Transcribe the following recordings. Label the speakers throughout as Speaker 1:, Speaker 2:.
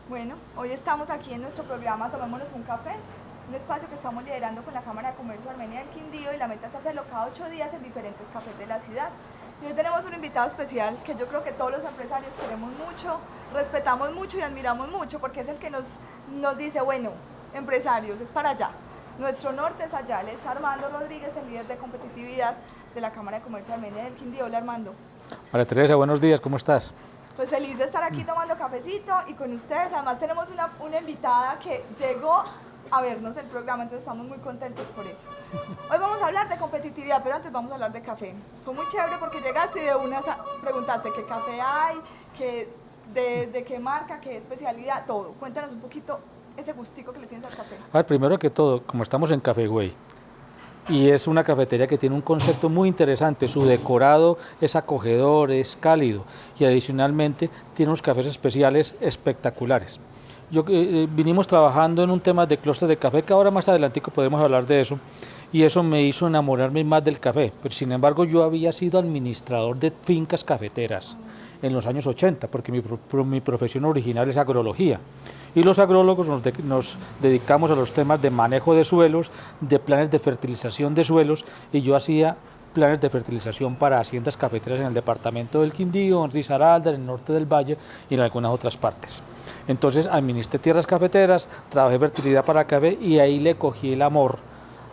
Speaker 1: Bueno, hoy estamos aquí en nuestro programa Tomémonos un café, un espacio que estamos liderando con la Cámara de Comercio de Armenia del Quindío y la meta es hacerlo cada 8 días en diferentes cafés de la ciudad. Y hoy tenemos un invitado especial que yo creo que todos los empresarios queremos mucho, respetamos mucho y admiramos mucho porque es el que nos dice, bueno, empresarios, es para allá. Nuestro norte es allá, él es Armando Rodríguez, el líder de competitividad de la Cámara de Comercio de Armenia del Quindío. Hola Armando.
Speaker 2: María Teresa, buenos días, ¿cómo estás?
Speaker 1: Pues feliz de estar aquí tomando cafecito y con ustedes. Además tenemos una invitada que llegó a vernos el programa, entonces estamos muy contentos por eso. Hoy vamos a hablar de competitividad, pero antes vamos a hablar de café. Fue muy chévere porque llegaste y de una preguntaste qué café hay, de qué marca, qué especialidad, todo. Cuéntanos un poquito ese gustico que le tienes al café.
Speaker 2: A ver, primero que todo, como estamos en Café Güey, y es una cafetería que tiene un concepto muy interesante, su decorado es acogedor, es cálido, y adicionalmente tiene unos cafés especiales espectaculares. Vinimos trabajando en un tema de clúster de café, que ahora más adelantico podemos hablar de eso, y eso me hizo enamorarme más del café. Pero sin embargo yo había sido administrador de fincas cafeteras en los años 80, porque mi profesión original es agrología. Y los agrólogos nos dedicamos a los temas de manejo de suelos, de planes de fertilización de suelos, y yo hacía planes de fertilización para haciendas cafeteras en el departamento del Quindío, en Risaralda, en el norte del Valle y en algunas otras partes. Entonces administré tierras cafeteras, trabajé fertilidad para café y ahí le cogí el amor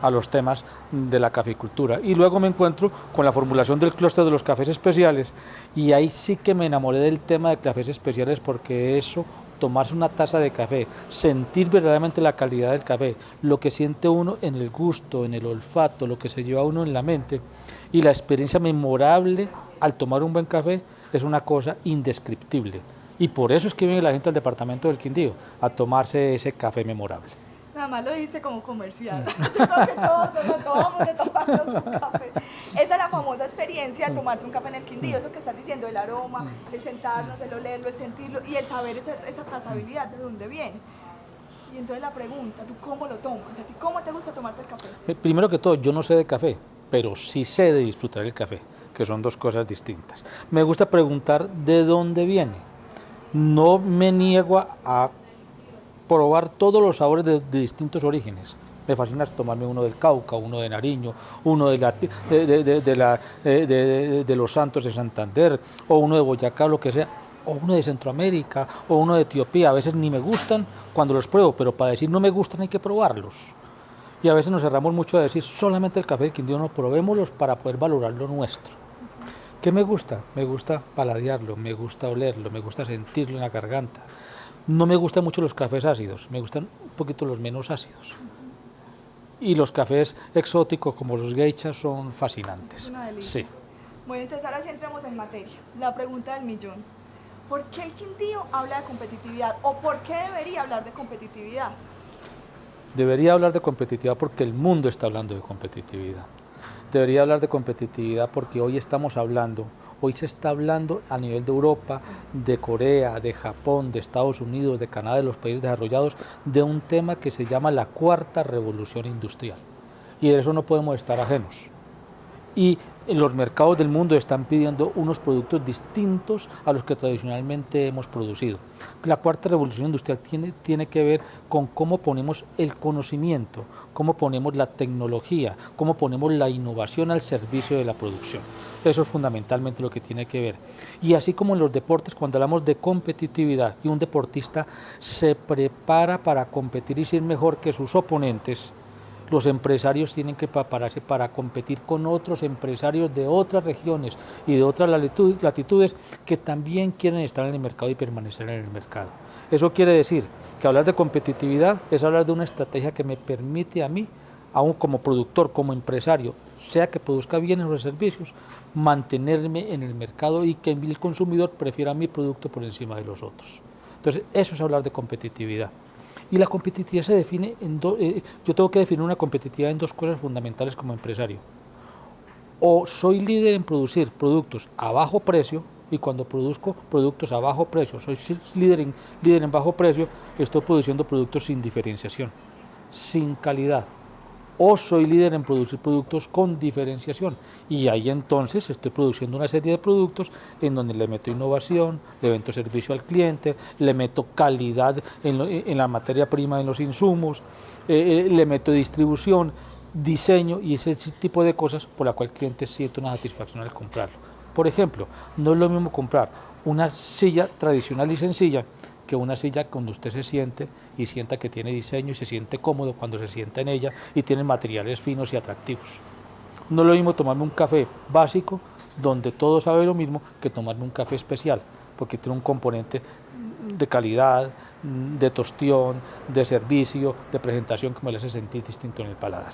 Speaker 2: a los temas de la caficultura. Y luego me encuentro con la formulación del clúster de los cafés especiales y ahí sí que me enamoré del tema de cafés especiales, porque eso, tomarse una taza de café, sentir verdaderamente la calidad del café, lo que siente uno en el gusto, en el olfato, lo que se lleva uno en la mente y la experiencia memorable al tomar un buen café es una cosa indescriptible. Y por eso es que viene la gente al departamento del Quindío a tomarse ese café memorable.
Speaker 1: Nada más lo dijiste como comercial. Yo creo que todos nos acabamos de tomarnos un café. Esa es la famosa experiencia de tomarse un café en el Quindío, eso que estás diciendo, el aroma, el sentarnos, el olerlo, el sentirlo y el saber esa trazabilidad de dónde viene. Y entonces la pregunta, ¿tú cómo lo tomas? ¿A ti cómo te gusta tomarte el café?
Speaker 2: Primero que todo, yo no sé de café, pero sí sé de disfrutar el café, que son dos cosas distintas. Me gusta preguntar de dónde viene. No me niego a probar todos los sabores de distintos orígenes. Me fascina tomarme uno del Cauca, uno de Nariño, uno de Los Santos de Santander, o uno de Boyacá, lo que sea, o uno de Centroamérica, o uno de Etiopía. A veces ni me gustan cuando los pruebo, pero para decir no me gustan hay que probarlos. Y a veces nos cerramos mucho a decir solamente el café del Quindío, no, probémoslos para poder valorar lo nuestro. ¿Qué me gusta? Me gusta paladearlo, me gusta olerlo, me gusta sentirlo en la garganta. No me gustan mucho los cafés ácidos, me gustan un poquito los menos ácidos. Y los cafés exóticos como los geishas son fascinantes.
Speaker 1: Es una delicia.
Speaker 2: Sí.
Speaker 1: Bueno, entonces ahora sí entramos en materia. La pregunta del millón. ¿Por qué el Quindío habla de competitividad? ¿O por qué debería hablar de competitividad?
Speaker 2: Debería hablar de competitividad porque el mundo está hablando de competitividad. Debería hablar de competitividad porque hoy se está hablando a nivel de Europa, de Corea, de Japón, de Estados Unidos, de Canadá, de los países desarrollados, de un tema que se llama la cuarta revolución industrial. Y de eso no podemos estar ajenos. Y en los mercados del mundo están pidiendo unos productos distintos a los que tradicionalmente hemos producido. La cuarta revolución industrial tiene que ver con cómo ponemos el conocimiento, cómo ponemos la tecnología, cómo ponemos la innovación al servicio de la producción. Eso es fundamentalmente lo que tiene que ver. Y así como en los deportes, cuando hablamos de competitividad y un deportista se prepara para competir y ser mejor que sus oponentes, los empresarios tienen que prepararse para competir con otros empresarios de otras regiones y de otras latitudes que también quieren estar en el mercado y permanecer en el mercado. Eso quiere decir que hablar de competitividad es hablar de una estrategia que me permite a mí, aún como productor, como empresario, sea que produzca bienes o servicios, mantenerme en el mercado y que el consumidor prefiera mi producto por encima de los otros. Entonces, eso es hablar de competitividad. Y la competitividad se define yo tengo que definir una competitividad en dos cosas fundamentales como empresario. O soy líder en producir productos a bajo precio, y cuando produzco productos a bajo precio, soy líder en bajo precio, estoy produciendo productos sin diferenciación, sin calidad, o soy líder en producir productos con diferenciación, y ahí entonces estoy produciendo una serie de productos en donde le meto innovación, le meto servicio al cliente, le meto calidad en la materia prima, en los insumos, le meto distribución, diseño y ese tipo de cosas por la cual el cliente siente una satisfacción al comprarlo. Por ejemplo, no es lo mismo comprar una silla tradicional y sencilla que una silla cuando usted se siente y sienta que tiene diseño y se siente cómodo cuando se sienta en ella y tiene materiales finos y atractivos. No es lo mismo tomarme un café básico donde todo sabe lo mismo que tomarme un café especial, porque tiene un componente de calidad, de tostión, de servicio, de presentación que me le hace sentir distinto en el paladar.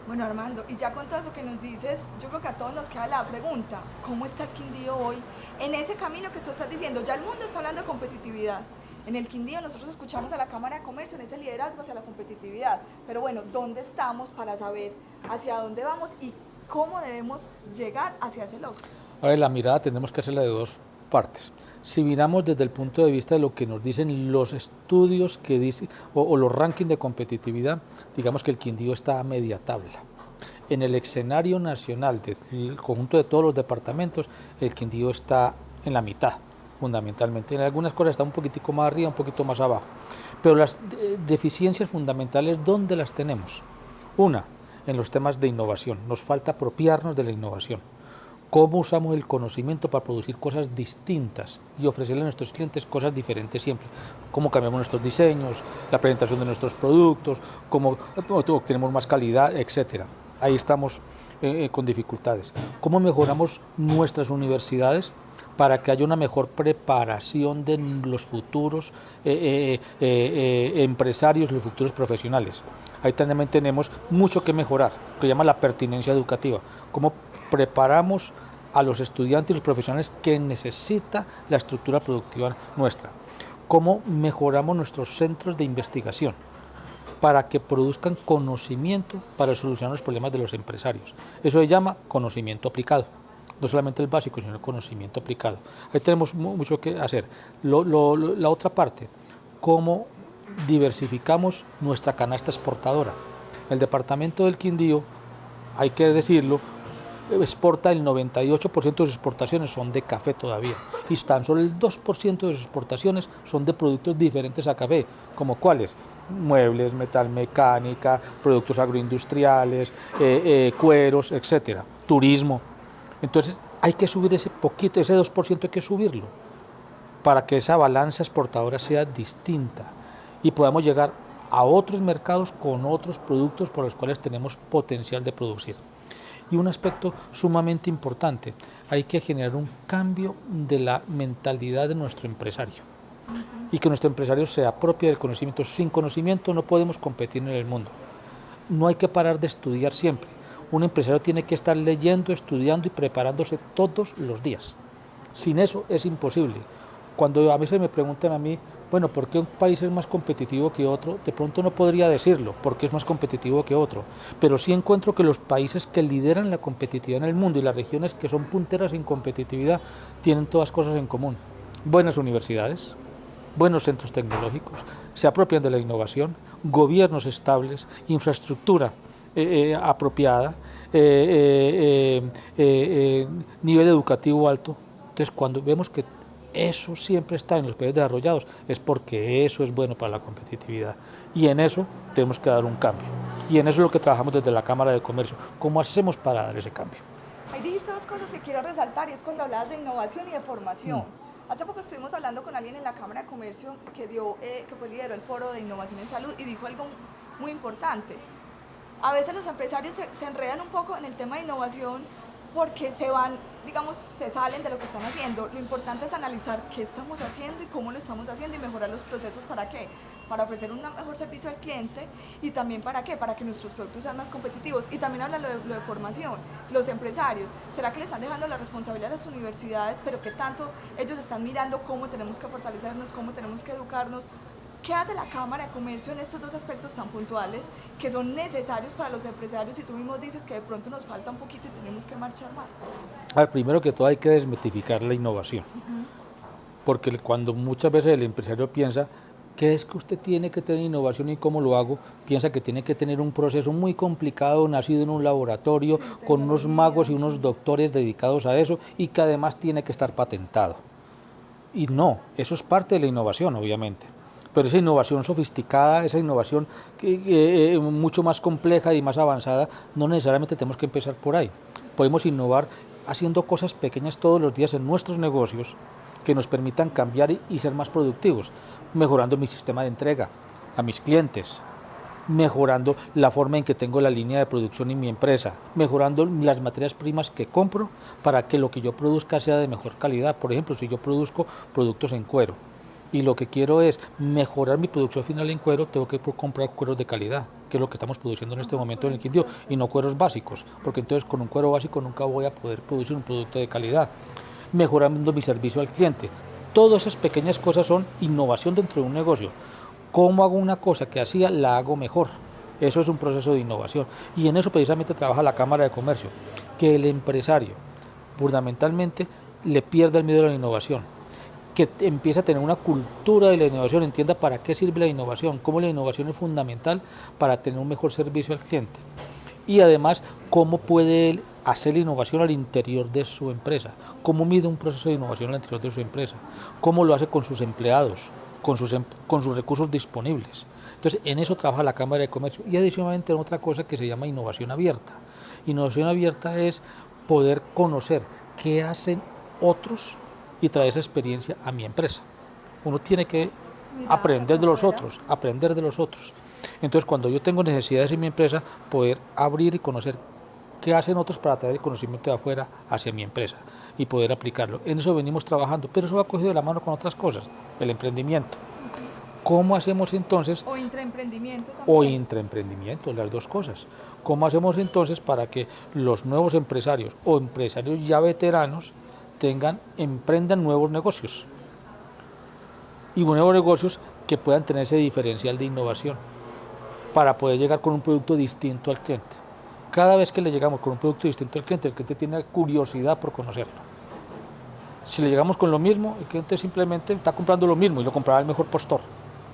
Speaker 1: Bueno, Armando, y ya con todo eso que nos dices, yo creo que a todos nos queda la pregunta, ¿cómo está el Quindío hoy? En ese camino que tú estás diciendo, ya el mundo está hablando de competitividad. En el Quindío nosotros escuchamos a la Cámara de Comercio en ese liderazgo hacia la competitividad. Pero bueno, ¿dónde estamos para saber hacia dónde vamos y cómo debemos llegar hacia ese logro?
Speaker 2: A ver, la mirada tenemos que hacerla de dos partes. Si miramos desde el punto de vista de lo que nos dicen los estudios que dicen, o los rankings de competitividad, digamos que el Quindío está a media tabla. En el escenario nacional del conjunto de todos los departamentos, el Quindío está en la mitad, fundamentalmente. En algunas cosas está un poquitico más arriba, un poquito más abajo. Pero las deficiencias fundamentales, ¿dónde las tenemos? Una, en los temas de innovación. Nos falta apropiarnos de la innovación. Cómo usamos el conocimiento para producir cosas distintas y ofrecerle a nuestros clientes cosas diferentes siempre. Cómo cambiamos nuestros diseños, la presentación de nuestros productos, cómo obtenemos más calidad, etcétera. Ahí estamos con dificultades. ¿Cómo mejoramos nuestras universidades para que haya una mejor preparación de los futuros empresarios, los futuros profesionales? Ahí también tenemos mucho que mejorar, que se llama la pertinencia educativa. ¿Cómo preparamos a los estudiantes y los profesionales que necesita la estructura productiva nuestra? ¿Cómo mejoramos nuestros centros de investigación para que produzcan conocimiento para solucionar los problemas de los empresarios? Eso se llama conocimiento aplicado, no solamente el básico, sino el conocimiento aplicado. Ahí tenemos mucho que hacer. La otra parte, ¿cómo diversificamos nuestra canasta exportadora? El departamento del Quindío, hay que decirlo, exporta el 98% de sus exportaciones son de café todavía, y tan solo el 2% de sus exportaciones son de productos diferentes a café, como cuáles: muebles, metalmecánica, productos agroindustriales, cueros, etcétera, turismo. Entonces hay que subir ese poquito, ese 2% hay que subirlo para que esa balanza exportadora sea distinta y podamos llegar a otros mercados con otros productos por los cuales tenemos potencial de producir. Y un aspecto sumamente importante, hay que generar un cambio de la mentalidad de nuestro empresario y que nuestro empresario se apropie del conocimiento. Sin conocimiento no podemos competir en el mundo. No hay que parar de estudiar siempre. Un empresario tiene que estar leyendo, estudiando y preparándose todos los días. Sin eso es imposible. Cuando a veces me preguntan a mí, bueno, ¿por qué un país es más competitivo que otro? De pronto no podría decirlo, porque es más competitivo que otro, pero sí encuentro que los países que lideran la competitividad en el mundo y las regiones que son punteras en competitividad tienen todas cosas en común: buenas universidades, buenos centros tecnológicos, se apropian de la innovación, gobiernos estables, infraestructura apropiada, nivel educativo alto. Entonces, cuando vemos que eso siempre está en los países desarrollados, es porque eso es bueno para la competitividad. Y en eso tenemos que dar un cambio. Y en eso es lo que trabajamos desde la Cámara de Comercio. ¿Cómo hacemos para dar ese cambio?
Speaker 1: Ahí dijiste dos cosas que quiero resaltar, y es cuando hablabas de innovación y de formación. Hace poco estuvimos hablando con alguien en la Cámara de Comercio que fue lideró el foro de innovación en salud, y dijo algo muy importante. A veces los empresarios se enredan un poco en el tema de innovación porque se salen de lo que están haciendo. Lo importante es analizar qué estamos haciendo y cómo lo estamos haciendo y mejorar los procesos. ¿Para qué? Para ofrecer un mejor servicio al cliente, y también ¿para qué? Para que nuestros productos sean más competitivos. Y también habla lo de formación. Los empresarios, ¿será que le están dejando la responsabilidad a las universidades? Pero ¿qué tanto ellos están mirando cómo tenemos que fortalecernos, cómo tenemos que educarnos? ¿Qué hace la Cámara de Comercio en estos dos aspectos tan puntuales que son necesarios para los empresarios? Y tú mismo dices que de pronto nos falta un poquito y tenemos que marchar más.
Speaker 2: A ver, primero que todo hay que desmitificar la innovación, porque cuando muchas veces el empresario piensa que es que usted tiene que tener innovación y cómo lo hago, piensa que tiene que tener un proceso muy complicado, nacido en un laboratorio, con unos magos y unos doctores dedicados a eso, y que además tiene que estar patentado. Y no, eso es parte de la innovación, obviamente. Pero esa innovación sofisticada, esa innovación mucho más compleja y más avanzada, no necesariamente tenemos que empezar por ahí. Podemos innovar haciendo cosas pequeñas todos los días en nuestros negocios que nos permitan cambiar y ser más productivos, mejorando mi sistema de entrega a mis clientes, mejorando la forma en que tengo la línea de producción en mi empresa, mejorando las materias primas que compro para que lo que yo produzca sea de mejor calidad. Por ejemplo, si yo produzco productos en cuero y lo que quiero es mejorar mi producción final en cuero, tengo que comprar cueros de calidad, que es lo que estamos produciendo en este momento en el Quindío, y no cueros básicos, porque entonces con un cuero básico nunca voy a poder producir un producto de calidad. Mejorando mi servicio al cliente. Todas esas pequeñas cosas son innovación dentro de un negocio. ¿Cómo hago una cosa que hacía, la hago mejor? Eso es un proceso de innovación. Y en eso precisamente trabaja la Cámara de Comercio, que el empresario fundamentalmente le pierda el miedo a la innovación, que empiece a tener una cultura de la innovación, entienda para qué sirve la innovación, cómo la innovación es fundamental para tener un mejor servicio al cliente. Y además, cómo puede él hacer la innovación al interior de su empresa, cómo mide un proceso de innovación al interior de su empresa, cómo lo hace con sus empleados, con sus recursos disponibles. Entonces, en eso trabaja la Cámara de Comercio. Y adicionalmente en otra cosa que se llama innovación abierta. Innovación abierta es poder conocer qué hacen otros y traer esa experiencia a mi empresa. Uno tiene que aprender de los otros, aprender de los otros. Entonces, cuando yo tengo necesidades en mi empresa, poder abrir y conocer qué hacen otros para traer el conocimiento de afuera hacia mi empresa y poder aplicarlo. En eso venimos trabajando, pero eso va cogido de la mano con otras cosas, el emprendimiento. ¿Cómo hacemos entonces?
Speaker 1: O intraemprendimiento también.
Speaker 2: O intraemprendimiento, las dos cosas. ¿Cómo hacemos entonces para que los nuevos empresarios o empresarios ya veteranos emprendan nuevos negocios? Y nuevos negocios que puedan tener ese diferencial de innovación para poder llegar con un producto distinto al cliente. Cada vez que le llegamos con un producto distinto al cliente, el cliente tiene curiosidad por conocerlo. Si le llegamos con lo mismo, el cliente simplemente está comprando lo mismo y lo comprará al mejor postor.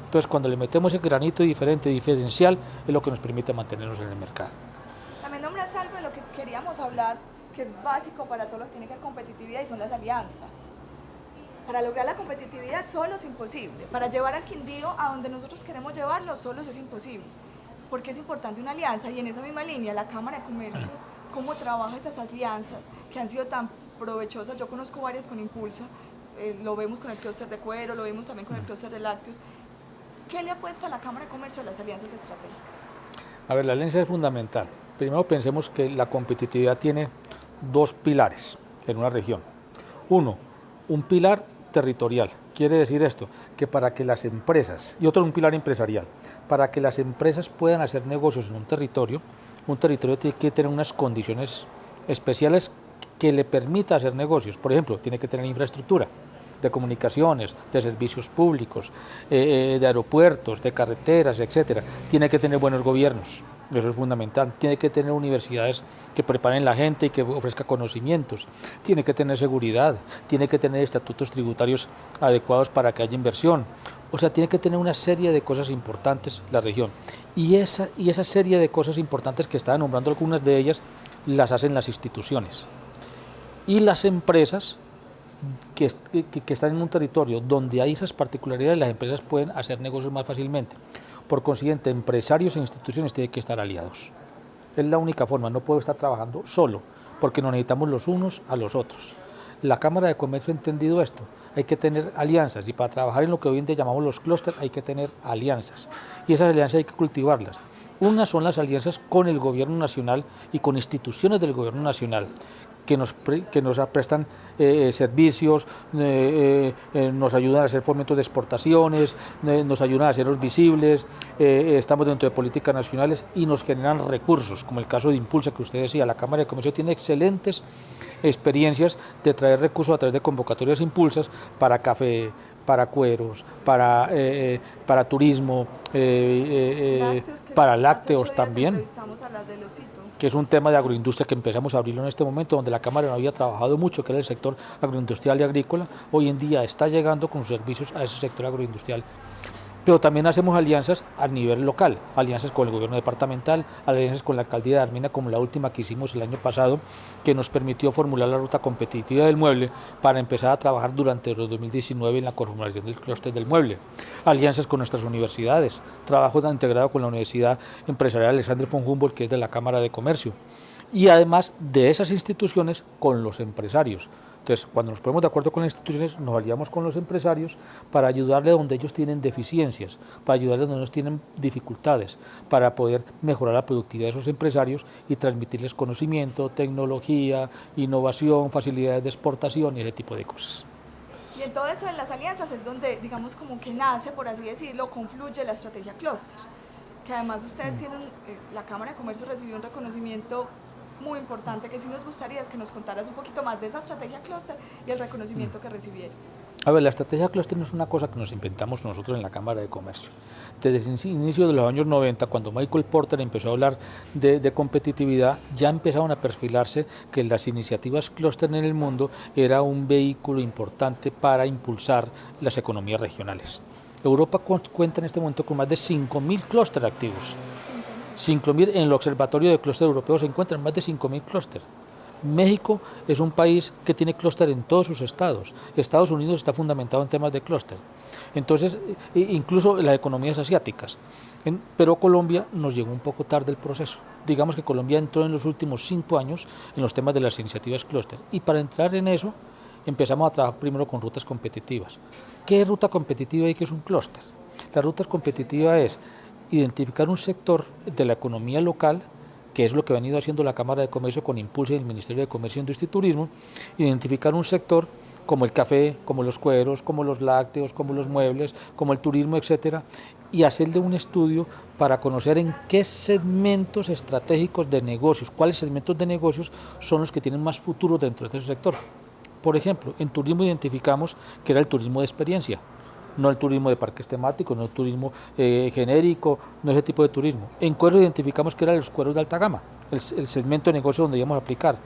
Speaker 2: Entonces, cuando le metemos ese granito diferente, diferencial, es lo que nos permite mantenernos en el mercado.
Speaker 1: También nombras algo de lo que queríamos hablar, que es básico para todo lo que tiene que ver con competitividad, y son las alianzas. Para lograr la competitividad solo es imposible. Para llevar al Quindío a donde nosotros queremos llevarlo, solos es imposible. Porque es importante una alianza, y en esa misma línea la Cámara de Comercio, cómo trabaja esas alianzas que han sido tan provechosas. Yo conozco varias con Impulsa, lo vemos con el clúster de cuero, lo vemos también con el clúster de lácteos. ¿Qué le apuesta la Cámara de Comercio a las alianzas estratégicas?
Speaker 2: A ver, la alianza es fundamental. Primero pensemos que la competitividad tiene dos pilares en una región. Uno, un pilar territorial. Quiere decir esto, que para que las empresas, y otro un pilar empresarial, para que las empresas puedan hacer negocios en un territorio tiene que tener unas condiciones especiales que le permita hacer negocios. Por ejemplo, tiene que tener infraestructura de comunicaciones, de servicios públicos, de aeropuertos, de carreteras, etcétera. Tiene que tener buenos gobiernos, eso es fundamental. Tiene que tener universidades que preparen la gente y que ofrezcan conocimientos. Tiene que tener seguridad, tiene que tener estatutos tributarios adecuados para que haya inversión. O sea, tiene que tener una serie de cosas importantes la región. Y esa serie de cosas importantes que estaba nombrando, algunas de ellas, las hacen las instituciones. Y las empresas que están en un territorio donde hay esas particularidades, las empresas pueden hacer negocios más fácilmente. Por consiguiente, empresarios e instituciones tienen que estar aliados. Es la única forma, no puedo estar trabajando solo, porque nos necesitamos los unos a los otros. La Cámara de Comercio ha entendido esto, hay que tener alianzas, y para trabajar en lo que hoy en día llamamos los clústeres hay que tener alianzas, y esas alianzas hay que cultivarlas. Unas son las alianzas con el gobierno nacional y con instituciones del gobierno nacional, que nos prestan servicios, nos ayudan a hacer fomentos de exportaciones, nos ayudan a hacerlos visibles, estamos dentro de políticas nacionales y nos generan recursos, como el caso de Impulsa que usted decía. La Cámara de Comercio tiene excelentes experiencias de traer recursos a través de convocatorias impulsas para café, para cueros, para turismo, para lácteos también, que es un tema de agroindustria que empezamos a abrirlo en este momento, donde la Cámara no había trabajado mucho, que era el sector agroindustrial y agrícola. Hoy en día está llegando con sus servicios a ese sector agroindustrial Pero también hacemos alianzas a nivel local, alianzas con el gobierno departamental, alianzas con la alcaldía de Armenia, como la última que hicimos el año pasado, que nos permitió formular la ruta competitiva del mueble para empezar a trabajar durante el 2019 en la conformación del clúster del mueble. Alianzas con nuestras universidades, trabajo integrado con la Universidad Empresarial Alexander von Humboldt, que es de la Cámara de Comercio, y además de esas instituciones con los empresarios. Entonces, cuando nos ponemos de acuerdo con las instituciones, nos aliamos con los empresarios para ayudarle donde ellos tienen deficiencias, para ayudarles donde ellos tienen dificultades, para poder mejorar la productividad de esos empresarios y transmitirles conocimiento, tecnología, innovación, facilidades de exportación y ese tipo de cosas.
Speaker 1: Y en todo eso, en las alianzas, es donde, digamos, como que nace, por así decirlo, confluye la estrategia clúster, que además ustedes tienen, la Cámara de Comercio recibió un reconocimiento muy importante, que sí nos gustaría es que nos contaras un poquito más de esa estrategia clúster y el reconocimiento que recibieron.
Speaker 2: A ver, la estrategia clúster no es una cosa que nos inventamos nosotros en la Cámara de Comercio. Desde el inicio de los años 90, cuando Michael Porter empezó a hablar de competitividad, ya empezaron a perfilarse que las iniciativas clúster en el mundo era un vehículo importante para impulsar las economías regionales. Europa cuenta en este momento con más de 5.000 clústeres activos. 5.000, en el Observatorio de Clúster Europeo se encuentran más de 5.000 clústeres. México es un país que tiene clúster en todos sus estados. Estados Unidos está fundamentado en temas de clúster. Entonces, incluso las economías asiáticas. Pero Colombia nos llegó un poco tarde el proceso. Digamos que Colombia entró en los últimos 5 años en los temas de las iniciativas clúster. Y para entrar en eso, empezamos a trabajar primero con rutas competitivas. ¿Qué es ruta competitiva y qué es un clúster? La ruta competitiva es identificar un sector de la economía local, que es lo que ha venido haciendo la Cámara de Comercio con impulso del Ministerio de Comercio, Industria y Turismo, identificar un sector como el café, como los cueros, como los lácteos, como los muebles, como el turismo, etcétera, y hacerle un estudio para conocer en qué segmentos estratégicos de negocios, cuáles segmentos de negocios son los que tienen más futuro dentro de ese sector. Por ejemplo, en turismo identificamos que era el turismo de experiencia, no el turismo de parques temáticos, no el turismo genérico, no ese tipo de turismo. En cueros identificamos que eran los cueros de alta gama, el segmento de negocio donde íbamos a aplicar.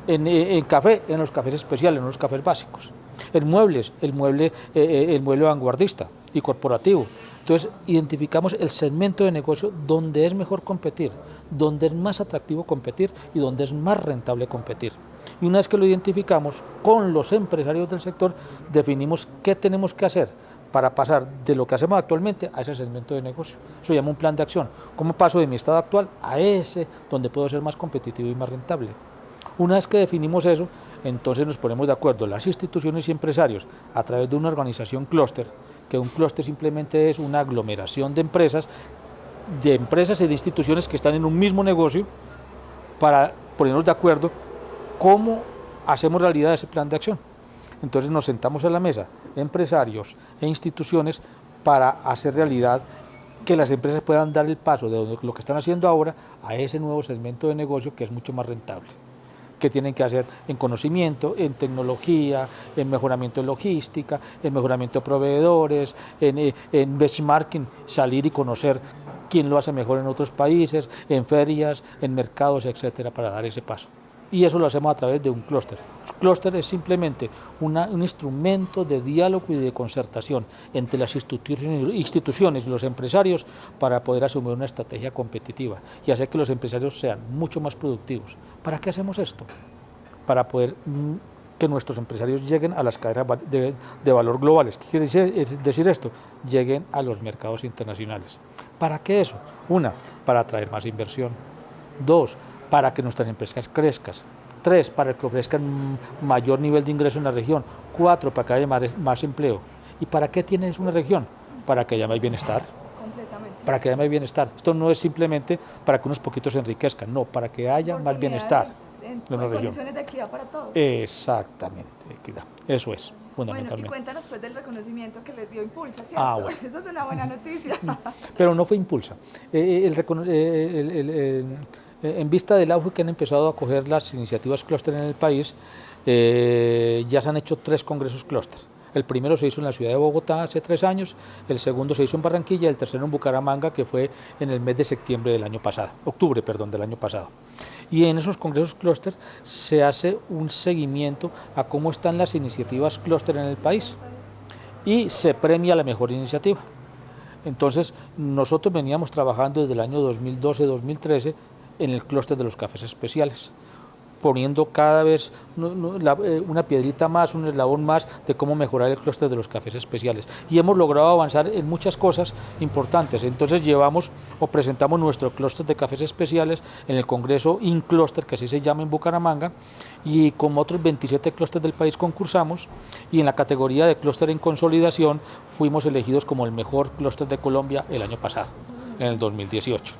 Speaker 2: En café, en los cafés especiales, en los cafés básicos. En muebles, el mueble vanguardista y corporativo. Entonces, identificamos el segmento de negocio donde es mejor competir, donde es más atractivo competir y donde es más rentable competir. Y una vez que lo identificamos, con los empresarios del sector, definimos qué tenemos que hacer para pasar de lo que hacemos actualmente a ese segmento de negocio. Eso se llama un plan de acción. ¿Cómo paso de mi estado actual a ese donde puedo ser más competitivo y más rentable? Una vez que definimos eso, entonces nos ponemos de acuerdo las instituciones y empresarios a través de una organización clúster, que un clúster simplemente es una aglomeración de empresas y de instituciones que están en un mismo negocio para ponernos de acuerdo cómo hacemos realidad ese plan de acción. Entonces nos sentamos a la mesa, empresarios e instituciones, para hacer realidad que las empresas puedan dar el paso de lo que están haciendo ahora a ese nuevo segmento de negocio que es mucho más rentable, que tienen que hacer en conocimiento, en tecnología, en mejoramiento de logística, en mejoramiento de proveedores, en benchmarking, salir y conocer quién lo hace mejor en otros países, en ferias, en mercados, etcétera, para dar ese paso. Y eso lo hacemos a través de un clúster. Un clúster es simplemente un instrumento de diálogo y de concertación entre las instituciones y los empresarios para poder asumir una estrategia competitiva y hacer que los empresarios sean mucho más productivos. ¿Para qué hacemos esto? Para poder que nuestros empresarios lleguen a las cadenas de valor globales. ¿Qué quiere decir esto? Lleguen a los mercados internacionales. ¿Para qué eso? Una, para atraer más inversión. Dos, para que nuestras empresas crezcan. 3, para que ofrezcan mayor nivel de ingreso en la región. 4, para que haya más empleo. ¿Y para qué tienes una región? Para que haya más bienestar.
Speaker 1: Completamente.
Speaker 2: Para que haya más bienestar. Esto no es simplemente para que unos poquitos se enriquezcan, no, para que haya más bienestar
Speaker 1: en
Speaker 2: una región.
Speaker 1: Condiciones de equidad para todos.
Speaker 2: Exactamente, equidad. Eso es, fundamentalmente.
Speaker 1: Bueno, y cuéntanos pues del reconocimiento que les dio Impulsa, ¿cierto?
Speaker 2: Bueno.
Speaker 1: Esa es una buena noticia.
Speaker 2: Pero no fue Impulsa. En vista del auge que han empezado a coger las iniciativas clúster en el país, ya se han hecho 3 congresos clúster. El primero se hizo en la ciudad de Bogotá hace 3 años, el segundo se hizo en Barranquilla y el tercero en Bucaramanga, que fue en el mes de octubre del año pasado. Y en esos congresos clúster se hace un seguimiento a cómo están las iniciativas clúster en el país y se premia la mejor iniciativa. Entonces, nosotros veníamos trabajando desde el año 2012-2013 en el clúster de los cafés especiales, poniendo cada vez una piedrita más, un eslabón más de cómo mejorar el clúster de los cafés especiales. Y hemos logrado avanzar en muchas cosas importantes. Entonces llevamos o presentamos nuestro clúster de cafés especiales en el Congreso InCluster, que así se llama en Bucaramanga, y con otros 27 clústeres del país concursamos, y en la categoría de clúster en consolidación fuimos elegidos como el mejor clúster de Colombia el año pasado, en el 2018.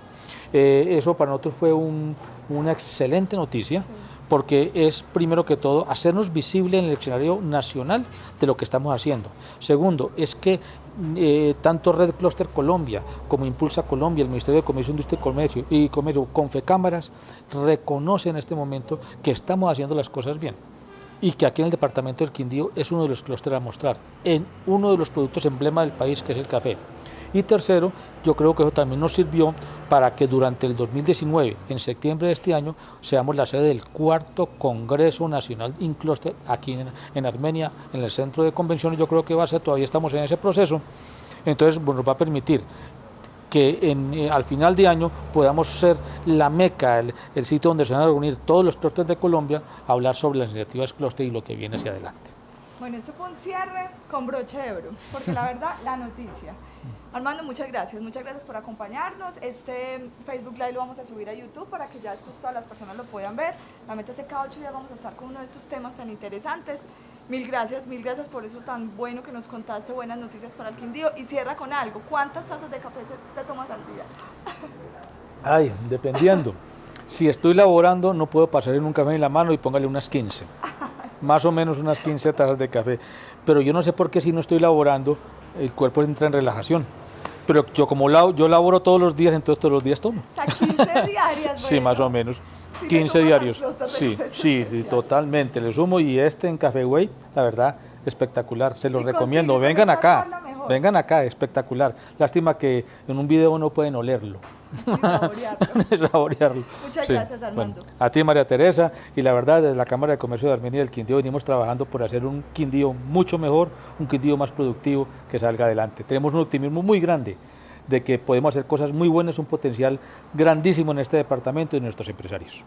Speaker 2: Eso para nosotros fue una excelente noticia, porque es, primero que todo, hacernos visible en el escenario nacional de lo que estamos haciendo. Segundo, es que tanto Red Cluster Colombia como Impulsa Colombia, el Ministerio de Comercio, Industria y Comercio, Confecámaras, reconocen en este momento que estamos haciendo las cosas bien, y que aquí en el departamento del Quindío es uno de los clústeres a mostrar, en uno de los productos emblema del país, que es el café. Y tercero, yo creo que eso también nos sirvió para que durante el 2019, en septiembre de este año, seamos la sede del 4º Congreso Nacional InCluster aquí en Armenia, en el centro de convenciones. Yo creo que va a ser, todavía estamos en ese proceso, entonces nos va a permitir que al final de año podamos ser la meca, el sitio donde se van a reunir todos los clústeres de Colombia a hablar sobre las iniciativas clúster y lo que viene hacia adelante.
Speaker 1: Bueno, esto fue un cierre con broche de oro, porque la verdad, la noticia. Armando, muchas gracias por acompañarnos. Este Facebook Live lo vamos a subir a YouTube para que ya después todas las personas lo puedan ver. La meta es que cada 8 días vamos a estar con uno de estos temas tan interesantes. Mil gracias por eso tan bueno que nos contaste, buenas noticias para el Quindío. Y cierra con algo, ¿cuántas tazas de café te tomas al día?
Speaker 2: Ay, dependiendo. Si estoy laborando, no puedo pasar en un café en la mano y póngale unas 15. Más o menos unas 15 tazas de café. Pero yo no sé por qué si no estoy laborando, el cuerpo entra en relajación. Pero yo como yo laboro todos los días, entonces todos los días tomo.
Speaker 1: O sea, 15 diarias.
Speaker 2: Sí, más o menos.
Speaker 1: Si
Speaker 2: 15 diarios. Sí, totalmente. Le sumo, y en Café Way, la verdad, espectacular. Se los recomiendo. Vengan acá, espectacular. Lástima que en un video no pueden olerlo. Saborearlo.
Speaker 1: Muchas gracias, Armando.
Speaker 2: Bueno, a ti, María Teresa, y la verdad, desde la Cámara de Comercio de Armenia y del Quindío venimos trabajando por hacer un Quindío mucho mejor, un Quindío más productivo, que salga adelante. Tenemos un optimismo muy grande de que podemos hacer cosas muy buenas, un potencial grandísimo en este departamento y en nuestros empresarios.